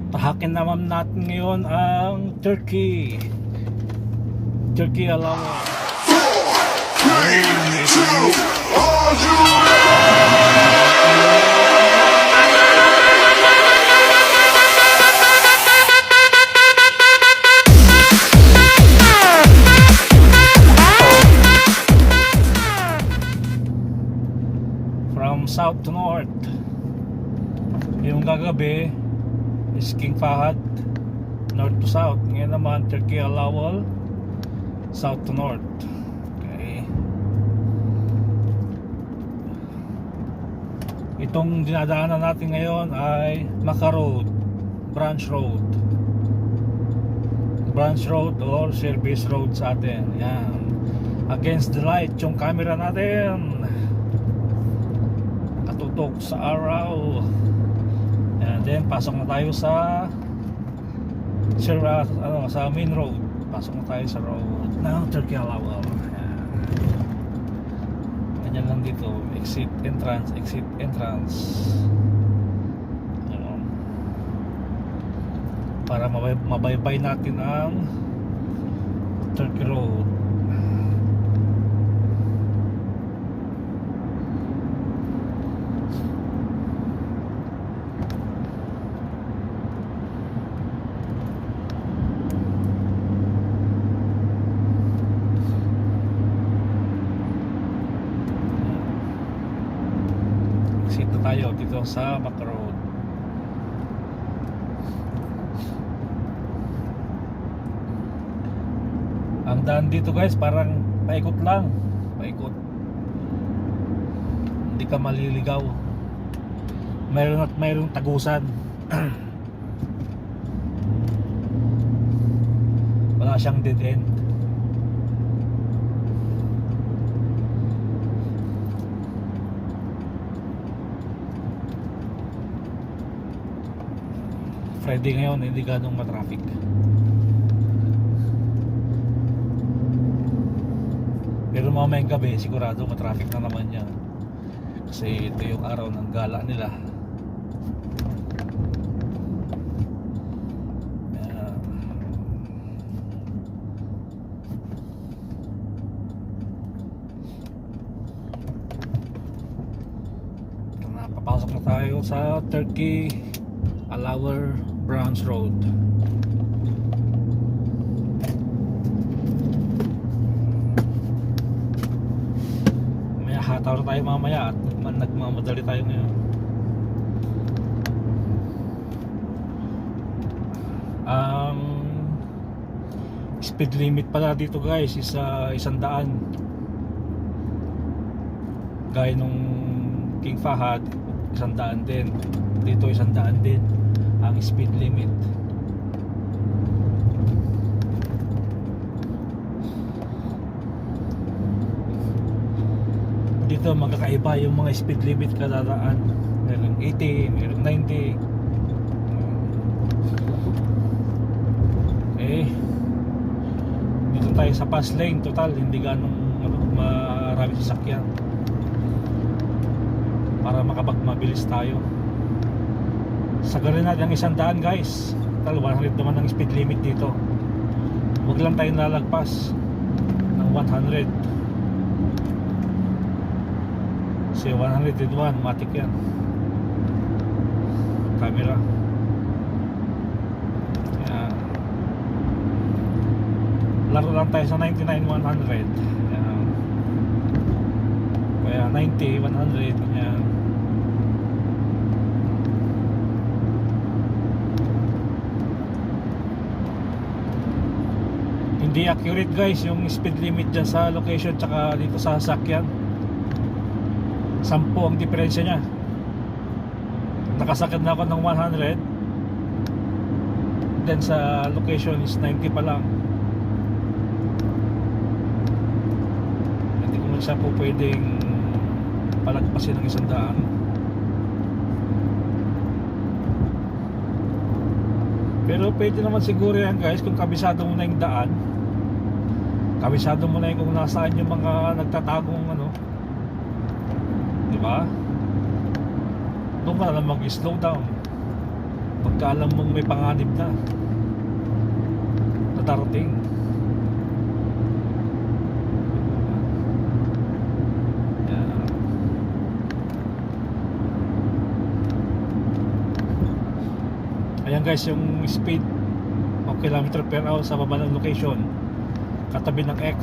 Tahakin naman natin ngayon ang Turkey allowance. From south to north. Yung gagabi is King Fahad, north to south. Ngayon naman Turkey Alawal, south to north. Okay. Itong dinadaanan natin ngayon ay Maka Road, Branch Road or Service Road sa atin. Yan. Against the light yung camera natin, katutok sa araw. And then pasok na tayo sa sa main road. Pasok na tayo sa road ng Turkey Alawal. Ganyan lang dito. Exit, entrance. Ayan. Para mabaybay natin ang Turkey Road. Tayo dito sa Maka Road. Ang daan dito guys parang paikot lang, paikot, hindi ka maliligaw. Mayroon at mayroong tagusan. Wala siyang dead end. Friday ngayon, hindi ganong matraffic. Pero mamayang gabi, sigurado matraffic na naman yan. Kasi ito yung araw ng gala nila. Papasok na tayo sa Turkey Alawal Branch Road. May hataw na tayo mamaya at nagmamadali tayo ngayon. Ang speed limit pala dito guys is 100. Gaya nung King Fahad 100 din. Dito 100 din ang speed limit. Dito magkakaiba yung mga speed limit kada daan. Mayroong 80, mayroong 90. Okay. Dito tayo sa fast lane. Total hindi ganong marami sasakyan para mabilis tayo. Sagarin natin ang 100 guys. Total 100 naman ang speed limit dito. Huwag lang tayong lalagpas ng 100. Kasi 101 matik yan. Camera. Yan. Laro lang tayo sa 99, 100. Yan. Kaya 90, 100. Yan. Hindi accurate guys yung speed limit dyan sa location tsaka dito sa sasakyan. 10 ang diferensya nya. Nakasakit na ako ng 100, then sa location is 90 pa lang. Hindi ko man siya po pwedeng palagpasin ng 100. Pero pwede naman siguro yan guys kung kabisado mo na yung daan. Kabisado mo na yung kung nasaan yung mga nagtatagong di ba? Doon ka na mag-slow down. pagka alam mong may panganib na darating. Ayan guys, yung speed of kilometer per hour sa baba ng location, katabi ng X.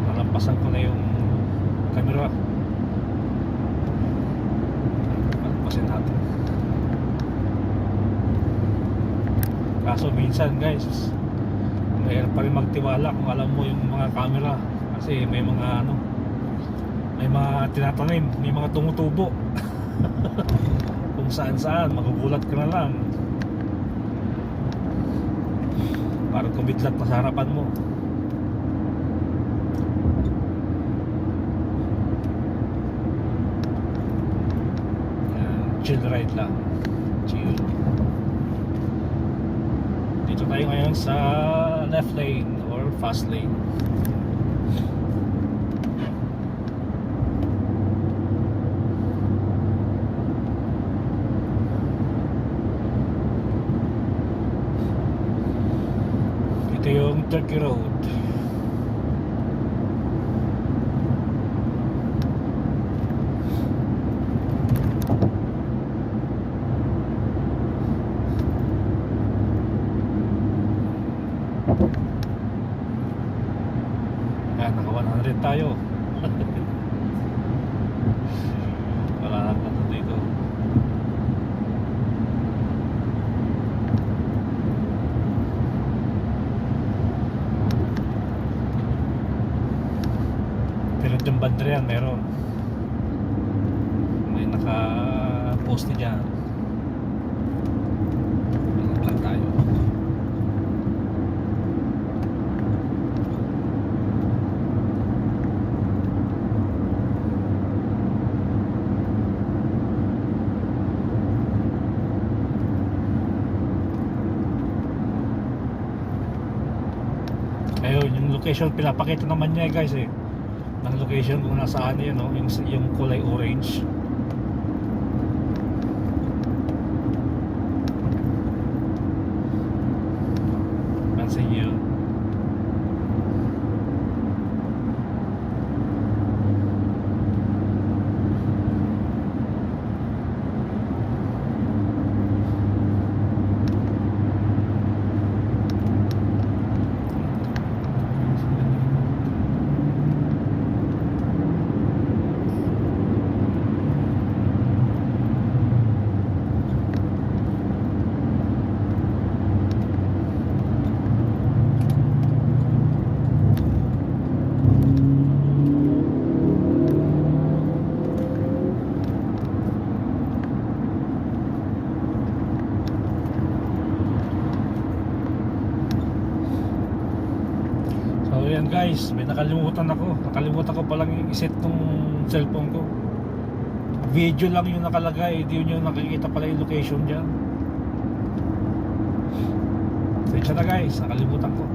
Nalampasan ko na yung camera. Nalampasin natin. Kaso minsan guys, mahirap pa rin magtiwala kung alam mo yung mga camera, kasi may mga may mga tinatanim, may mga tumutubo kung saan saan, magugulat ka na lang, parang kumidlat na sa harapan mo. Chill ride lang, chill. Dito tayo ngayon sa left lane or fast lane. Ito yung Turkey Road. Naka 100 tayo. Wala lang ano dito. Pero yung bandera yan, meron. May naka-post dyan. Ingat lang tayo. Ayun, yung location pinapakita naman niya guys eh, ng location kung nasaan yun, no? Yung kulay orange. Pansin niyo. Ayan guys, may nakalimutan ko palang i-set tong cellphone ko. Video lang yung nakalagay, hindi nyo nakikita pala yung location dyan. Sensya na guys, nakalimutan ko.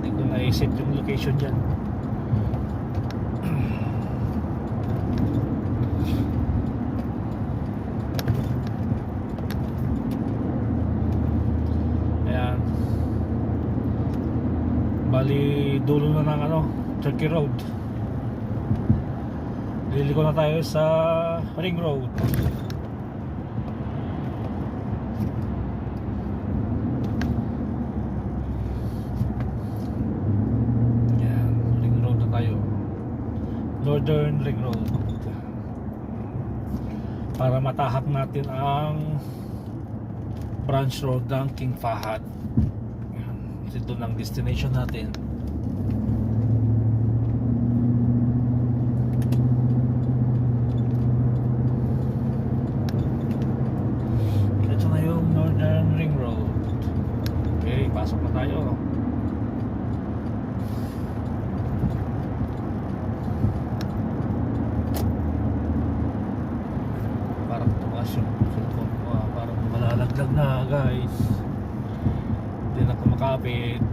Hindi ko na-set yung location dyan. Bali, dulo na ng Turkey Road. Liliko na tayo sa Ring Road. Yan, Ring Road na tayo. Northern Ring Road. Para matahak natin ang branch road ng King Fahad. Ito ang destination natin. Ito na yung Northern Ring Road. Okay, pasok na tayo. mataas yung cellphone ko. Parang malalaglag na guys. Hindi na ako makapit.